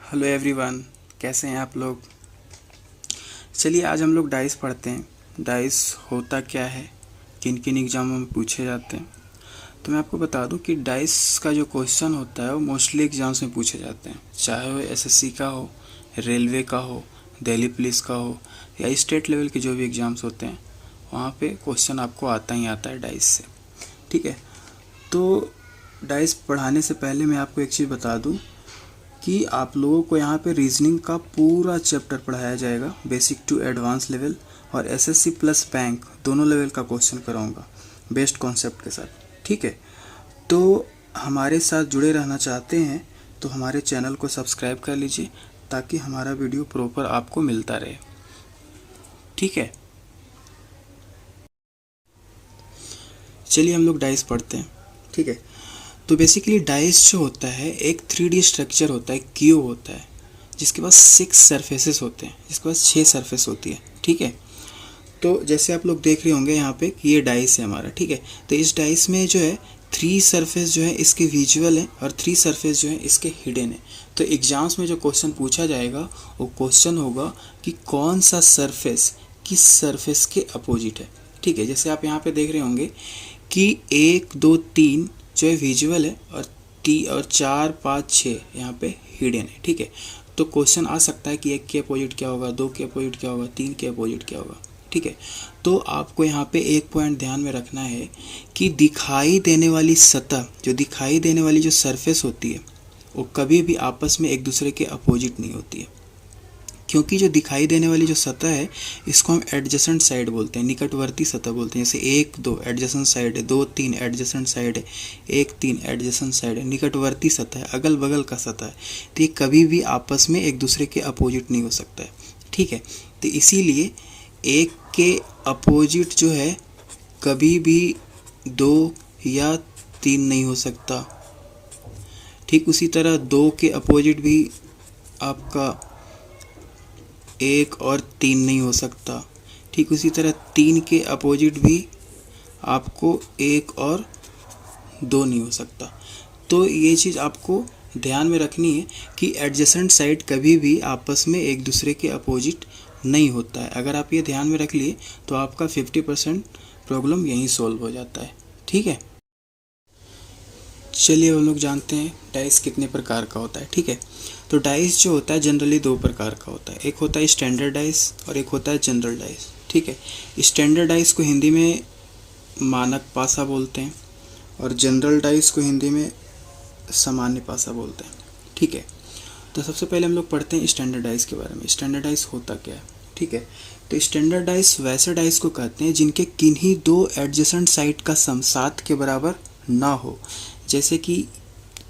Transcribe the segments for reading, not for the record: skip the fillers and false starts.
Hello everyone, कैसे हैं आप लोग। चलिए आज हम लोग डाइस पढ़ते हैं। डाइस होता क्या है, किन किन एग्ज़ामों में पूछे जाते हैं। तो मैं आपको बता दूं कि डाइस का जो क्वेश्चन होता है वो मोस्टली एग्ज़ाम्स में पूछे जाते हैं, चाहे वो एसएससी का हो, रेलवे का हो, दिल्ली पुलिस का हो या स्टेट लेवल के जो भी एग्ज़ाम्स होते हैं वहाँ पे क्वेश्चन आपको आता ही आता है डाइस से। ठीक है, तो डाइस पढ़ाने से पहले मैं आपको एक चीज़ बता दूं कि आप लोगों को यहाँ पे रीजनिंग का पूरा चैप्टर पढ़ाया जाएगा, बेसिक टू एडवांस लेवल, और एसएससी प्लस बैंक दोनों लेवल का क्वेश्चन कराऊंगा बेस्ट कॉन्सेप्ट के साथ। ठीक है, तो हमारे साथ जुड़े रहना चाहते हैं तो हमारे चैनल को सब्सक्राइब कर लीजिए ताकि हमारा वीडियो प्रॉपर आपको मिलता रहे। ठीक है, चलिए हम लोग डाइस पढ़ते हैं। ठीक है, तो बेसिकली डाइस जो होता है एक 3D स्ट्रक्चर होता है, क्यूब होता है जिसके पास 6 सरफेसेस होते हैं, जिसके पास 6 सरफेस होती है। ठीक है, तो जैसे आप लोग देख रहे होंगे यहाँ पे कि ये डाइस है हमारा। ठीक है, तो इस डाइस में जो है 3 सरफेस जो है इसके विजुअल है और 3 सरफेस जो है इसके हिडन है। तो एग्जाम्स में जो क्वेश्चन पूछा जाएगा वो क्वेश्चन होगा कि कौन सा सरफेस किस सरफेस के अपोजिट है। ठीक है, जैसे आप यहाँ पे देख रहे होंगे कि 1 2 3 जो है विजुअल है और 4 5 6 यहाँ पे हिडन है। ठीक है, तो क्वेश्चन आ सकता है कि 1 के अपोजिट क्या होगा, 2 के अपोजिट क्या होगा, 3 के अपोजिट क्या होगा। ठीक है, तो आपको यहाँ पे एक पॉइंट ध्यान में रखना है कि दिखाई देने वाली सतह, जो दिखाई देने वाली जो सरफेस होती है वो कभी भी आपस में एक दूसरे के अपोजिट नहीं होती है, क्योंकि जो दिखाई देने वाली जो सतह है इसको हम एडजेसेंट साइड बोलते हैं, निकटवर्ती सतह बोलते हैं। जैसे 1 2 एडजेसेंट साइड है, 2 3 एडजेसेंट साइड है, 1 3 एडजेसेंट साइड है, निकटवर्ती सतह है, अगल बगल का सतह है। तो ये कभी भी आपस में एक दूसरे के अपोजिट नहीं हो सकता है। ठीक है, तो इसीलिए 1 के अपोजिट जो है कभी भी 2 या 3 नहीं हो सकता। ठीक उसी तरह 2 के अपोजिट भी आपका 1 और 3 नहीं हो सकता। ठीक उसी तरह 3 के अपोजिट भी आपको 1 और 2 नहीं हो सकता। तो ये चीज़ आपको ध्यान में रखनी है कि एडजेसेंट साइड कभी भी आपस में एक दूसरे के अपोजिट नहीं होता है। अगर आप ये ध्यान में रख लिए तो आपका 50% प्रॉब्लम यहीं सॉल्व हो जाता है। ठीक है, चलिए हम लोग जानते हैं डाइस कितने प्रकार का होता है। ठीक है, तो डाइस जो होता है जनरली 2 प्रकार का होता है, एक होता है स्टैंडर्ड डाइस और एक होता है जनरल डाइस। ठीक है, स्टैंडर्ड डाइस को हिंदी में मानक पासा बोलते हैं और जनरल डाइस को हिंदी में सामान्य पासा बोलते हैं। ठीक है, तो सबसे पहले हम लोग पढ़ते हैं स्टैंडर्ड डाइस के बारे में। स्टैंडर्ड डाइस होता क्या है। ठीक है, तो स्टैंडर्ड डाइस वैसे डाइस को कहते हैं जिनके किन्हीं 2 एडजेसेंट साइड का सम 7 के बराबर ना हो। जैसे कि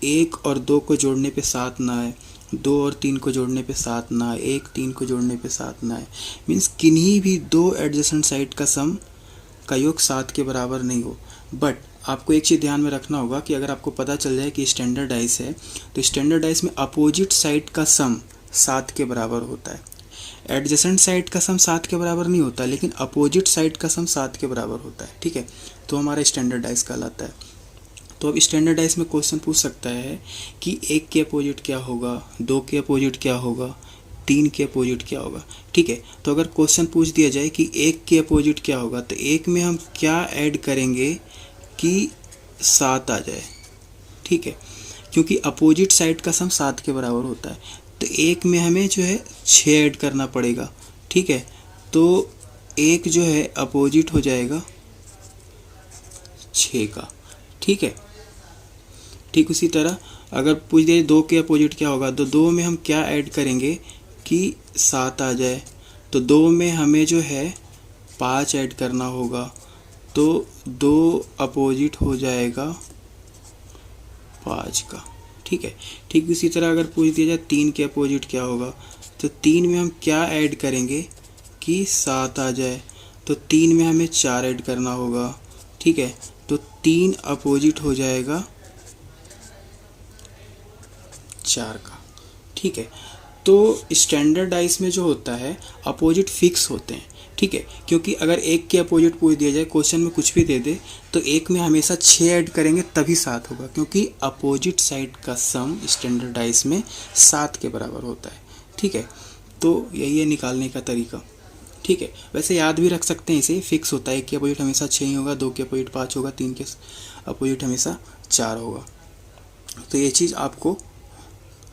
1 और 2 को जोड़ने पे 7 ना आए, 2 और 3 को जोड़ने पे 7 ना आए, 1 3 को जोड़ने पे 7 ना आए। मीन्स किन्हीं भी 2 एडजेसेंट साइड का सम का योग 7 के बराबर नहीं हो। बट आपको एक चीज़ ध्यान में रखना होगा कि अगर आपको पता चल जाए कि स्टैंडर्ड डाइस है तो स्टैंडर्ड डाइस में अपोजिट साइड का सम 7 के बराबर होता है। एडजेसेंट साइड का सम 7 के बराबर नहीं होता, लेकिन अपोजिट साइड का सम 7 के बराबर होता है। ठीक है, तो हमारा स्टैंडर्ड डाइस कहलाता है। तो अब स्टैंडर्ड डाइस में क्वेश्चन पूछ सकता है कि 1 के अपोजिट क्या होगा, 2 के अपोजिट क्या होगा, 3 के अपोजिट क्या होगा। ठीक है, तो अगर क्वेश्चन पूछ दिया जाए कि 1 के अपोजिट क्या होगा तो 1 में हम क्या ऐड करेंगे कि 7 आ जाए। ठीक है, क्योंकि अपोजिट साइड का सम 7 के बराबर होता है, तो 1 में हमें जो है 6 ऐड करना पड़ेगा। ठीक है, तो 1 जो है अपोजिट हो जाएगा 6 का। ठीक है, ठीक उसी तरह अगर पूछ दिया 2 के अपोजिट क्या होगा तो 2 में हम क्या ऐड करेंगे कि 7 आ जाए। तो 2 में हमें जो है 5 ऐड करना होगा, तो 2 अपोजिट हो जाएगा 5 का। ठीक है, ठीक उसी तरह अगर पूछ दिया जाए 3 के अपोजिट क्या होगा तो 3 में हम क्या ऐड करेंगे कि 7 आ जाए। तो 3 में हमें 4 ऐड करना होगा। ठीक है, तो 3 अपोजिट हो जाएगा 4 का। ठीक है, तो स्टैंडर्ड डाइस में जो होता है अपोजिट फिक्स होते हैं, ठीक है, क्योंकि अगर एक के अपोजिट पूछ दिया जाए, क्वेश्चन में कुछ भी दे दे, तो एक में हमेशा 6 ऐड करेंगे तभी 7 होगा, क्योंकि अपोजिट साइड का सम स्टैंडर्डाइज में 7 के बराबर होता है। ठीक है, तो यही है निकालने का तरीका। ठीक है, वैसे याद भी रख सकते हैं, इसे फिक्स होता है, एक के अपोजिट हमेशा 6 ही होगा, 2 के अपोजिट 5 होगा, 3 के अपोजिट हमेशा 4 होगा। तो ये चीज़ आपको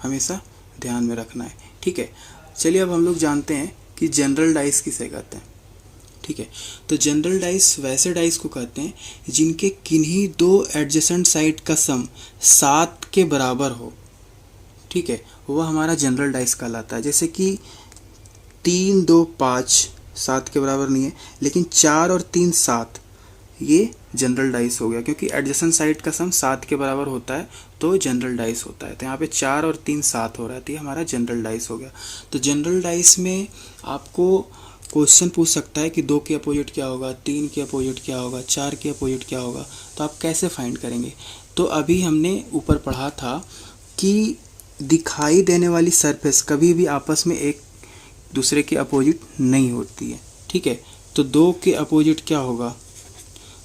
हमेशा ध्यान में रखना है। ठीक है, चलिए अब हम लोग जानते हैं कि जनरल डाइस किसे कहते हैं। ठीक है, तो जनरल डाइस वैसे डाइस को कहते हैं जिनके किन्हीं दो एडजेसेंट साइड का सम 7 के बराबर हो। ठीक है, वह हमारा जनरल डाइस कहलाता है। जैसे कि 3 2 5 7 के बराबर नहीं है, लेकिन 4 और 3 7, ये जनरल डाइस हो गया, क्योंकि एडजेसेंट साइड का सम 7 के बराबर होता है तो जनरल डाइस होता है। तो यहाँ पे 4 और 3 7 हो रहा है, तो ये हमारा जनरल डाइस हो गया। तो जनरल डाइस में आपको क्वेश्चन पूछ सकता है कि 2 के अपोजिट क्या होगा, 3 के अपोजिट क्या होगा, 4 के अपोजिट क्या होगा, तो आप कैसे फाइंड करेंगे। तो अभी हमने ऊपर पढ़ा था कि दिखाई देने वाली सरफेस कभी भी आपस में एक दूसरे के अपोजिट नहीं होती है। ठीक है, तो 2 के अपोजिट क्या होगा,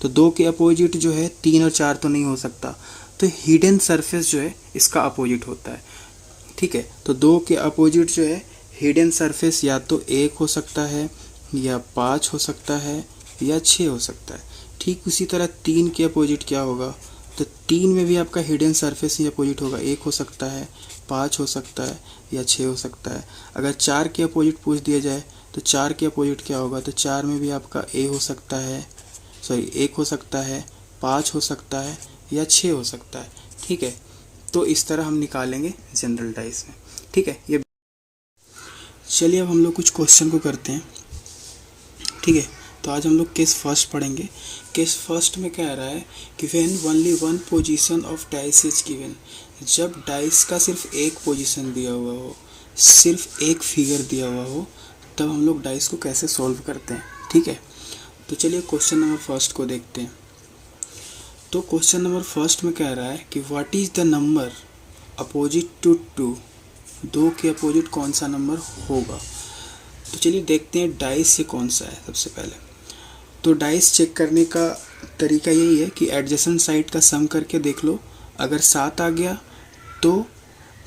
तो 2 के अपोजिट जो है 3 और 4 तो नहीं हो सकता, तो हिडन सरफेस जो है इसका अपोजिट होता है। ठीक है, तो 2 के अपोजिट जो है हिडन सरफेस या तो 1 हो सकता है, या 5 हो सकता है, या 6 हो सकता है। ठीक उसी तरह 3 के अपोजिट क्या होगा, तो 3 में भी आपका हिडन सरफेस ही अपोजिट होगा, 1 हो सकता है, 5 हो सकता है, या 6 हो सकता है। अगर 4 के अपोजिट पूछ दिया जाए तो 4 के अपोजिट क्या होगा, तो 4 में भी आपका हो सकता है, 1 हो सकता है, 5 हो सकता है, या 6 हो सकता है। ठीक है, तो इस तरह हम निकालेंगे जनरल डाइस में। ठीक है, ये चलिए अब हम लोग कुछ क्वेश्चन को करते हैं। ठीक है, तो आज हम लोग केस फर्स्ट पढ़ेंगे। केस फर्स्ट में कह रहा है कि when only one position of dice is given, जब डाइस का सिर्फ एक पोजीशन दिया हुआ हो, सिर्फ एक फिगर दिया हुआ हो, तब हम लोग डाइस को कैसे सॉल्व करते हैं। ठीक है, तो चलिए क्वेश्चन नंबर फर्स्ट को देखते हैं। तो क्वेश्चन नंबर फर्स्ट में कह रहा है कि what is the number opposite to 2, 2 के अपोजिट कौन सा नंबर होगा। तो चलिए देखते हैं डाइस से कौन सा है। सबसे पहले तो डाइस चेक करने का तरीका यही है कि एडजेसेंट साइड का सम करके देख लो, अगर 7 आ गया तो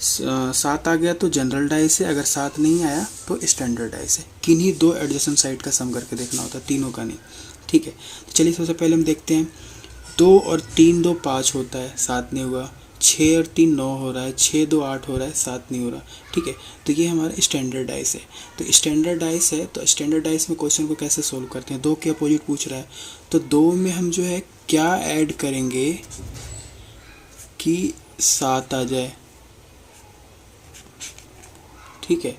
7 आ गया तो जनरल डाइस है, अगर 7 नहीं आया तो स्टैंडर्ड डाइस है। किन्हीं दो एडजेसेंट साइड का सम करके देखना होता है, तीनों का नहीं। ठीक है, तो चलिए सबसे पहले हम देखते हैं 2 और 3 2 5 होता है, 7 नहीं होगा। 6 और 3 9 हो रहा है, 6 2 8 हो रहा है, 7 नहीं हो रहा। ठीक है, तो ये हमारा स्टैंडर्ड डाइस है। तो स्टैंडर्ड डाइस है, तो स्टैंडर्ड डाइस में क्वेश्चन को कैसे सोल्व करते हैं। 2 के अपोजिट पूछ रहा है, तो 2 में हम जो है क्या ऐड करेंगे कि 7 आ जाए। ठीक है,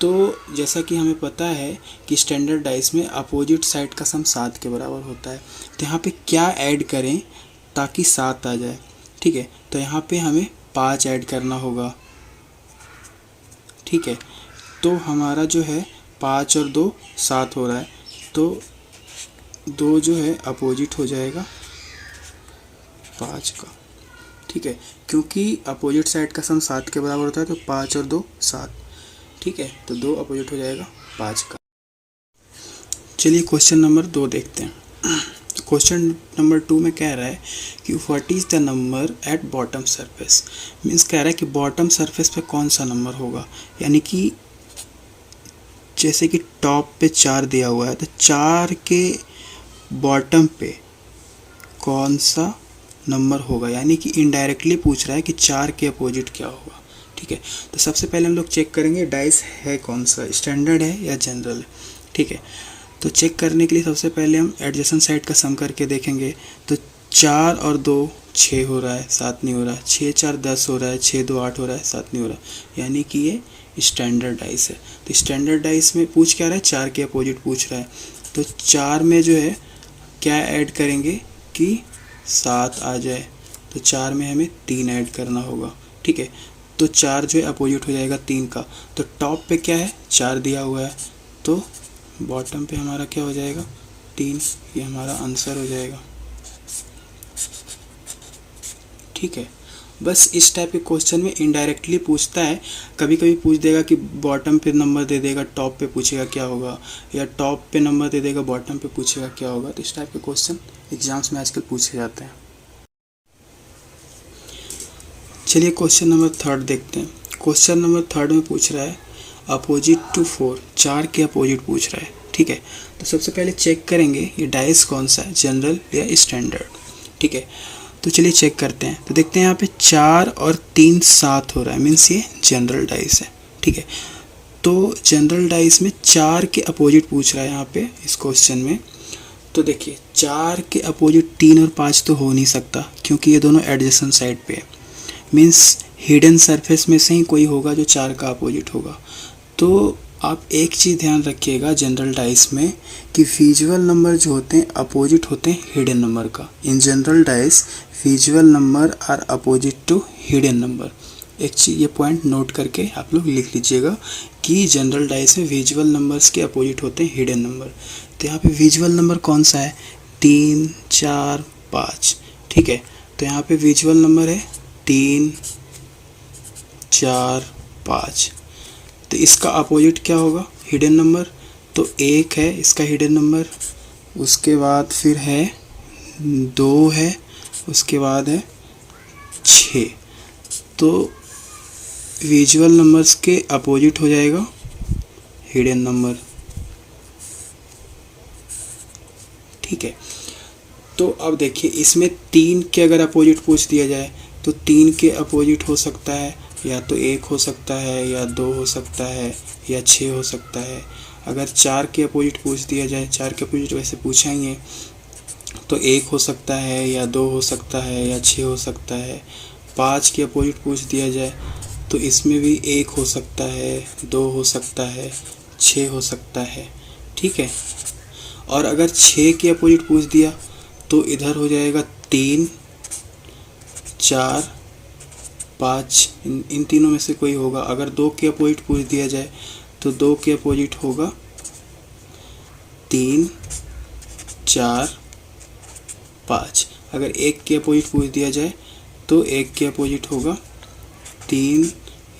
तो जैसा कि हमें पता है कि स्टैंडर्ड डाइस में अपोजिट साइड का सम 7 के बराबर होता है, तो यहाँ पे क्या ऐड करें ताकि 7 आ जाए। ठीक है, तो यहाँ पे हमें 5 ऐड करना होगा। ठीक है, तो हमारा जो है 5 और 2 7 हो रहा है, तो 2 जो है अपोजिट हो जाएगा 5 का। ठीक है, क्योंकि अपोजिट साइड का सम 7 के बराबर होता है, तो 5 और 2 7। ठीक है, तो 2 अपोजिट हो जाएगा 5 का। चलिए क्वेश्चन नंबर 2 देखते हैं। क्वेश्चन नंबर 2 में कह रहा है कि what is the number at bottom surface. Means कह रहा है कि बॉटम सरफेस पे कौन सा नंबर होगा, यानी कि जैसे कि टॉप पे 4 दिया हुआ है, तो 4 के बॉटम पे कौन सा नंबर होगा, यानी कि इनडायरेक्टली पूछ रहा है कि 4 के अपोजिट क्या होगा। ठीक है, तो सबसे पहले हम लोग चेक करेंगे डाइस है कौन सा, स्टैंडर्ड है या जनरल है। ठीक है, तो चेक करने के लिए सबसे पहले हम एडजेसेंट साइड का सम करके देखेंगे। तो 4 और 2 6 हो रहा है, 7 नहीं हो रहा। 6 4 10 हो रहा है, 6 2 8 हो रहा है, 7 नहीं हो रहा, यानी कि ये स्टैंडर्ड डाइस है। तो स्टैंडर्ड डाइस में पूछ क्या रहा है, 4 के अपोजिट पूछ रहा है, तो 4 में जो है क्या ऐड करेंगे कि 7 आ जाए। तो 4 में हमें 3 ऐड करना होगा। ठीक है, तो 4 जो है अपोजिट हो जाएगा 3 का। तो टॉप पे क्या है, 4 दिया हुआ है, तो बॉटम पे हमारा क्या हो जाएगा 3। ये हमारा आंसर हो जाएगा। ठीक है, बस इस टाइप के क्वेश्चन में इनडायरेक्टली पूछता है। कभी कभी पूछ देगा कि बॉटम पे नंबर दे देगा, टॉप पे पूछेगा क्या होगा, या टॉप पे नंबर दे देगा, बॉटम पे पूछेगा क्या होगा। तो इस टाइप के क्वेश्चन एग्जाम्स में आजकल पूछे जाते हैं। चलिए क्वेश्चन नंबर 3 देखते हैं। क्वेश्चन नंबर 3 में पूछ रहा है अपोजिट टू 4, 4 के अपोजिट पूछ रहा है। ठीक है, तो सबसे पहले चेक करेंगे ये डाइस कौन सा है, जनरल या स्टैंडर्ड। ठीक है, तो चलिए चेक करते हैं। तो देखते हैं यहाँ पे 4 और 3 7 हो रहा है, मीन्स ये जनरल डाइस है। ठीक है, तो जनरल डाइस में 4 के अपोजिट पूछ रहा है यहाँ पे इस क्वेश्चन में। तो देखिए 4 के अपोजिट 3 और 5 तो हो नहीं सकता, क्योंकि ये दोनों एडजेसेंट साइड पे है, मीन्स हिडन सरफेस में से ही कोई होगा जो 4 का अपोजिट होगा। तो आप एक चीज़ ध्यान रखिएगा जनरल डाइस में कि विजुअल नंबर जो होते हैं अपोजिट होते हैं हिडन नंबर का। In general dice visual number are opposite to hidden number. एक चीज़ ये पॉइंट नोट करके आप लोग लिख लीजिएगा कि जनरल डाइस में विजुअल नंबर्स के अपोजिट होते हैं हिडन नंबर। तो यहाँ पे विजुअल नंबर कौन सा है, 3 4 5। ठीक है, तो यहाँ पे विजुअल नंबर है 3 4 5। तो इसका अपोजिट क्या होगा, हिडन नंबर। तो 1 है इसका हिडन नंबर, उसके बाद फिर है 2 है, उसके बाद है 6। तो विजुअल नंबर्स के अपोजिट हो जाएगा हिडन नंबर। ठीक है, तो अब देखिए इसमें 3 के अगर अपोजिट पूछ दिया जाए तो 3 के अपोजिट हो सकता है या तो 1 हो सकता है, या 2 हो सकता है, या 6 हो सकता है। अगर 4 के अपोजिट पूछ दिया जाए, 4 के अपोजिट वैसे पूछा ही है, तो 1 हो सकता है, या 2 हो सकता है, या 6 हो सकता है। 5 के अपोजिट पूछ दिया जाए तो इसमें भी 1 हो सकता है, 2 हो सकता है, 6 हो सकता है। ठीक है, और अगर 6 के अपोजिट पूछ दिया तो इधर हो जाएगा 3 4 5, इन तीनों में से कोई होगा। अगर 2 के अपोजिट पूछ दिया जाए तो 2 के अपोजिट होगा 3 4 5। अगर 1 के अपोजिट पूछ दिया जाए तो 1 के अपोजिट होगा 3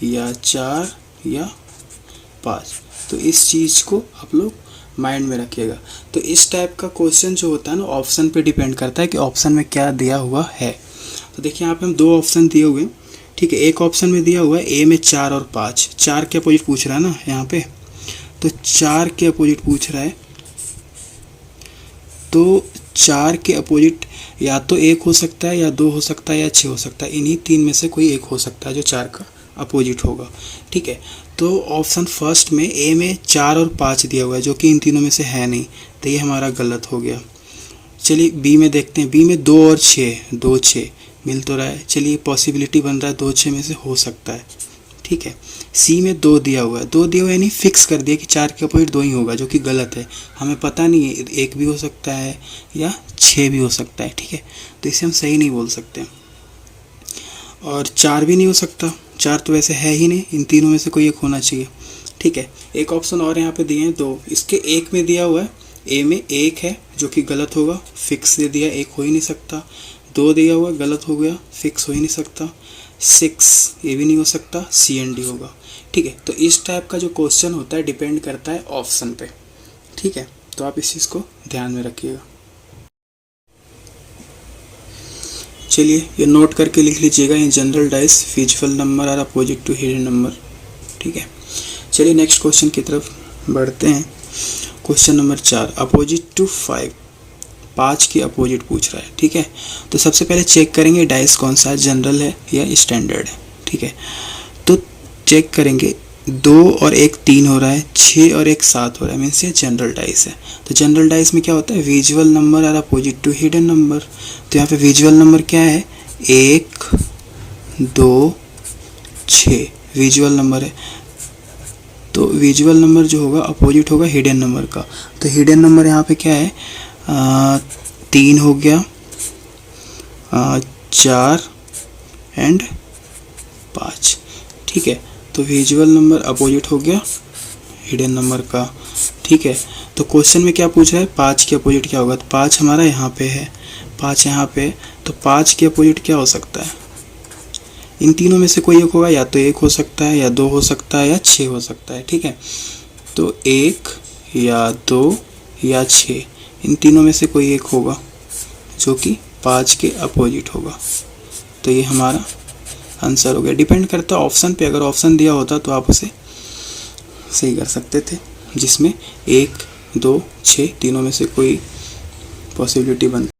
या 4 या 5। तो इस चीज़ को आप लोग माइंड में रखिएगा। तो इस टाइप का क्वेश्चन जो होता है ना ऑप्शन पे डिपेंड करता है कि ऑप्शन में क्या दिया हुआ है। तो देखिए यहाँ पे हम 2 ऑप्शन दिए हुए हैं। ठीक है, एक ऑप्शन में दिया हुआ है ए में 4 और 5, 4 के अपोजिट पूछ रहा है ना यहाँ पे, तो 4 के अपोजिट पूछ रहा है। तो 4 के अपोजिट या तो 1 हो सकता है, या 2 हो सकता है, या 6 हो सकता है। इन्हीं 3 में से कोई एक हो सकता है जो 4 का अपोजिट होगा। ठीक है, तो ऑप्शन फर्स्ट में ए में 4 और 5 दिया हुआ है जो कि इन तीनों में से है नहीं, तो ये हमारा गलत हो गया। चलिए बी में देखते हैं। बी में 2 और 6, 2 6 मिल तो रहा है। चलिए पॉसिबिलिटी बन रहा है 2 6 में से हो सकता है। ठीक है, सी में 2 दिया हुआ है, 2 दिया हुआ है यानी फिक्स कर दिया कि 4 के अपोजिट 2 ही होगा, जो कि गलत है। हमें पता नहीं है 1 भी हो सकता है या 6 भी हो सकता है। ठीक है, तो इसे हम सही नहीं बोल सकते। और 4 भी नहीं हो सकता, 4 तो वैसे है ही नहीं, इन तीनों में से कोई एक होना चाहिए। ठीक है, एक ऑप्शन और यहाँ पे दिए हैं 2। इसके 1 में दिया हुआ है ए में 1 है जो कि गलत होगा, फिक्स दे दिया, 1 हो ही नहीं सकता। 2 दिया हुआ गलत हो गया, फिक्स हो ही नहीं सकता। 6 ये भी नहीं हो सकता, सी एंड डी होगा। ठीक है, तो इस टाइप का जो क्वेश्चन होता है डिपेंड करता है ऑप्शन पे। ठीक है, तो आप इस चीज़ को ध्यान में रखिएगा। चलिए ये नोट करके लिख लीजिएगा, in general dice visual number are opposite to hidden number. ठीक है, चलिए नेक्स्ट क्वेश्चन की तरफ बढ़ते हैं। क्वेश्चन नंबर 4, अपोजिट टू 5, 5 के अपोजिट पूछ रहा है। ठीक है, तो सबसे पहले चेक करेंगे डाइस कौन सा है, जनरल है या स्टैंडर्ड है। ठीक है, तो चेक करेंगे 2 और 1 3 हो रहा है, 6 और 1 7 हो रहा है, मीन्स ये जनरल डाइस है। तो जनरल डाइस में क्या होता है, visual number are opposite to hidden number. तो यहाँ पे विजुअल नंबर क्या है, 1 2 6 विजुअल नंबर है। तो विजुअल नंबर जो होगा अपोजिट होगा हिडन नंबर का। तो हिडन नंबर यहाँ पे क्या है, 3 हो गया, 4 एंड 5। ठीक है, तो विजुअल नंबर अपोजिट हो गया हिडन नंबर का। ठीक है, तो क्वेश्चन में क्या पूछ रहा है, 5 के अपोजिट क्या होगा। तो 5 हमारा यहाँ पे है, 5 यहाँ पे, तो 5 के अपोजिट क्या हो सकता है, इन तीनों में से कोई एक होगा, या तो 1 हो सकता है, या 2 हो सकता है, या 6 हो सकता है। ठीक है, तो 1 या 2 या 6, इन तीनों में से कोई एक होगा जो कि 5 के अपोजिट होगा। तो ये हमारा आंसर हो गया। डिपेंड करता है ऑप्शन पे, अगर ऑप्शन दिया होता तो आप उसे सही कर सकते थे, जिसमें 1 2 6 तीनों में से कोई पॉसिबिलिटी बनती।